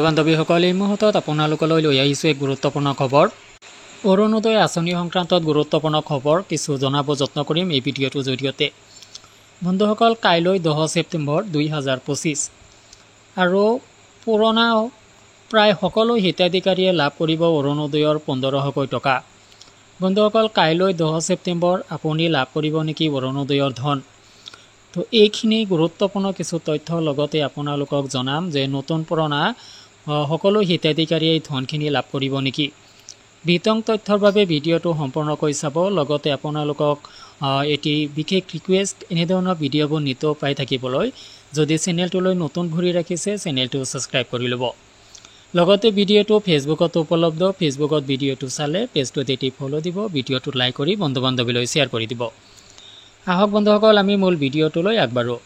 বান্ধৱীসকল, এই মুহূৰ্তত আপোনালোকলৈ লৈ আহিছোঁ এক গুৰুত্বপূৰ্ণ খবৰ। অৰুণোদয় আঁচনি সংক্ৰান্তত গুৰুত্বপূৰ্ণ খবৰ কিছু জনাব যত্ন কৰিম এই ভিডিঅ'টোৰ জৰিয়তে। বন্ধুসকল, কাইলৈ 10 ছেপ্টেম্বৰ 2025 আৰু পুৰণা প্ৰায় সকলো হিতাধিকাৰীয়ে লাভ কৰিব অৰুণোদয়ৰ 1500 টকা। বন্ধুসকল, কাইলৈ 10 ছেপ্টেম্বৰ আপুনি লাভ কৰিব নেকি অৰুণোদয়ৰ ধন? তো এইখিনি গুৰুত্বপূৰ্ণ কিছু তথ্যৰ লগতে আপোনালোকক জনাম যে নতুন পুৰণা সকলো হিতাধিকাৰীয়ে এই ধনখিনি লাভ কৰিব নেকি। বিতং তথ্যৰ বাবে ভিডিঅ'টো সম্পূৰ্ণকৈ চাব। লগতে আপোনালোকক এটি বিশেষ ৰিকুৱেষ্ট, এনেধৰণৰ ভিডিঅ'বোৰ নিতৌ পাই থাকিবলৈ যদি চেনেলটোলৈ নতুন ঘূৰি ৰাখিছে চেনেলটো ছাবস্ক্ৰাইব কৰি ল'ব। লগতে ভিডিঅ'টো ফেচবুকতো উপলব্ধ। ফেচবুকত ভিডিঅ'টো চালে পেজটোত এটি ফ'ল' দিব, ভিডিঅ'টোত লাইক কৰি বন্ধু বান্ধৱীলৈ শ্বেয়াৰ কৰি দিব। আহক বন্ধুসকল, আমি মূল ভিডিঅ'টোলৈ আগবাঢ়োঁ।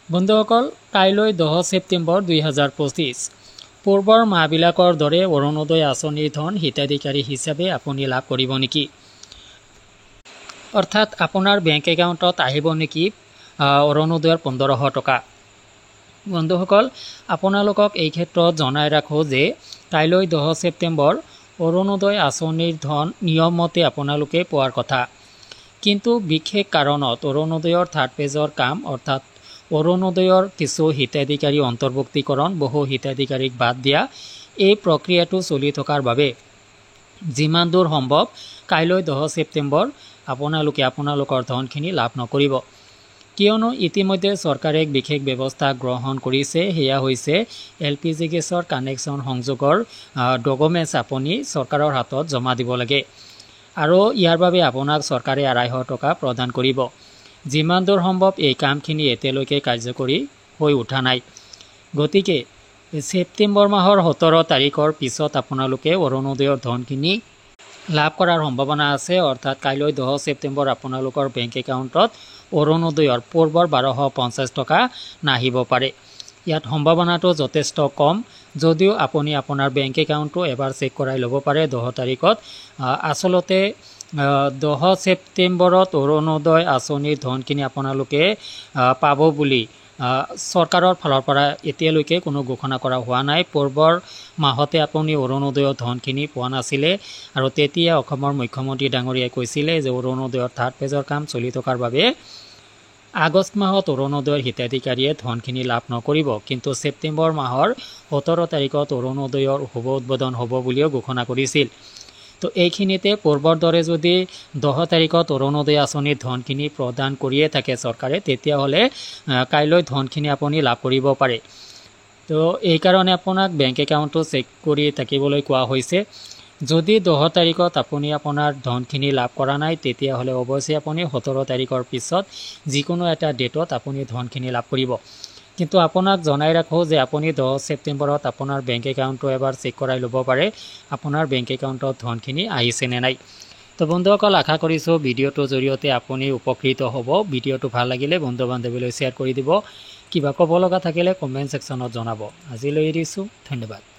বন্ধুসকল, কাইলৈ 10 ছেপ্টেম্বৰ 2025 পূৰ্বৰ মাহবিলাকৰ দৰে অৰুণোদয় আঁচনিৰ ধন হিতাধিকাৰী হিচাপে আপুনি লাভ কৰিব নেকি? অৰ্থাৎ আপোনাৰ বেংক একাউণ্টত আহিব নেকি অৰুণোদয়ৰ 1500 টকা? বন্ধুসকল, আপোনালোকক এই ক্ষেত্ৰত জনাই ৰাখোঁ যে কাইলৈ 10 ছেপ্টেম্বৰ অৰুণোদয় আঁচনিৰ ধন নিয়মমতে আপোনালোকে পোৱাৰ কথা। কিন্তু বিশেষ কাৰণত অৰুণোদয়ৰ থাৰ্ড পেজৰ কাম, অৰ্থাৎ অৰুণোদয়ৰ কিছু হিতাধিকাৰী অন্তৰ্ভুক্তিকৰণ, বহু হিতাধিকাৰীক বাদ দিয়া, এই প্ৰক্ৰিয়াটো চলি থকাৰ বাবে যিমান দূৰ সম্ভৱ কাইলৈ 10 ছেপ্টেম্বৰ আপোনালোকে আপোনালোকৰ ধনখিনি লাভ নকৰিব। কিয়নো ইতিমধ্যে চৰকাৰে এক বিশেষ ব্যৱস্থা গ্ৰহণ কৰিছে, সেয়া হৈছে LPG গেছৰ কানেকশ্যন সংযোগৰ ডকুমেণ্টছ আপুনি চৰকাৰৰ হাতত জমা দিব লাগে আৰু ইয়াৰ বাবে আপোনাক চৰকাৰে 250 টকা প্ৰদান কৰিব। যিমান দূৰ সম্ভৱ এই কামখিনি এতিয়ালৈকে কাৰ্যকৰী হৈ উঠা নাই। গতিকে ছেপ্টেম্বৰ মাহৰ 17 তাৰিখৰ পিছত আপোনালোকে অৰুণোদয়ৰ ধনখিনি লাভ কৰাৰ সম্ভাৱনা আছে। অৰ্থাৎ কাইলৈ 10 ছেপ্টেম্বৰ আপোনালোকৰ বেংক একাউণ্টত অৰুণোদয়ৰ পূৰ্বৰ 1250 টকা নাহিব পাৰে। ইয়াত সম্ভাৱনাটো যথেষ্ট কম, যদিও আপুনি আপোনাৰ বেংক একাউণ্টটো এবাৰ চেক কৰাই ল'ব পাৰে 10 তাৰিখত। আচলতে 10 ছেপ্টেম্বৰত অৰুণোদয় আঁচনিৰ ধনখিনি আপোনালোকে পাব বুলি চৰকাৰৰ ফালৰ পৰা এতিয়ালৈকে কোনো ঘোষণা কৰা হোৱা নাই। পূৰ্বৰ মাহতে আপুনি অৰুণোদয়ৰ ধনখিনি পোৱা নাছিলে আৰু তেতিয়া অসমৰ মুখ্যমন্ত্ৰী ডাঙৰীয়াই কৈছিলে যে অৰুণোদয়ৰ থাৰ্ড পেজৰ কাম চলি থকাৰ বাবে আগষ্ট মাহত অৰুণোদয়ৰ হিতাধিকাৰীয়ে ধনখিনি লাভ নকৰিব। কিন্তু ছেপ্টেম্বৰ মাহৰ 17 তাৰিখত অৰুণোদয়ৰ শুভ উদ্বোধন হ'ব বুলিও ঘোষণা কৰিছিল। তো এইখিনিতে পূৰ্বৰ দৰে যদি 10 তাৰিখত অৰুণোদয় আঁচনিৰ ধনখিনি প্ৰদান কৰিয়ে থাকে চৰকাৰে, তেতিয়াহ'লে কাইলৈ ধনখিনি আপুনি লাভ কৰিব পাৰে। তো এইকাৰণে আপোনাক বেংক একাউণ্টটো চেক কৰি থাকিবলৈ কোৱা হৈছে। যদি 10 তাৰিখত আপুনি আপোনাৰ ধনখিনি লাভ কৰা নাই, তেতিয়াহ'লে অৱশ্যে আপুনি 17 তাৰিখৰ পিছত যিকোনো এটা ডেটত আপুনি ধনখিনি লাভ কৰিব। কিন্তু আপোনাক জনাই ৰাখোঁ যে আপুনি 10 ছেপ্টেম্বৰত আপোনাৰ বেংক একাউণ্টটো এবাৰ চেক কৰাই ল'ব পাৰে আপোনাৰ বেংক একাউণ্টত ধনখিনি আহিছে নে নাই। তো বন্ধুসকল, আশা কৰিছোঁ ভিডিঅ'টোৰ জৰিয়তে আপুনি উপকৃত হ'ব। ভিডিঅ'টো ভাল লাগিলে বন্ধু বান্ধৱীলৈ শ্বেয়াৰ কৰি দিব। কিবা ক'ব লগা থাকিলে কমেণ্ট ছেকশ্যনত জনাব। আজিলৈ এৰিছোঁ, ধন্যবাদ।